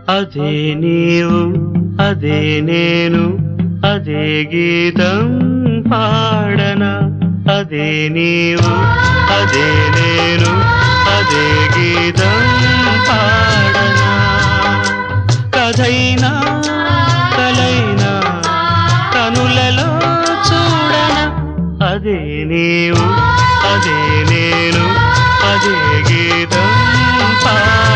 అదే నీవు అదే నేను అదే గీతం పాడనా అదే నీవు అదే నేను అదే గీతం పాడనా కథైనా కలైనా కనులలో చూడనా అదే నీవు అదే నేను అదే గీతం పాడనా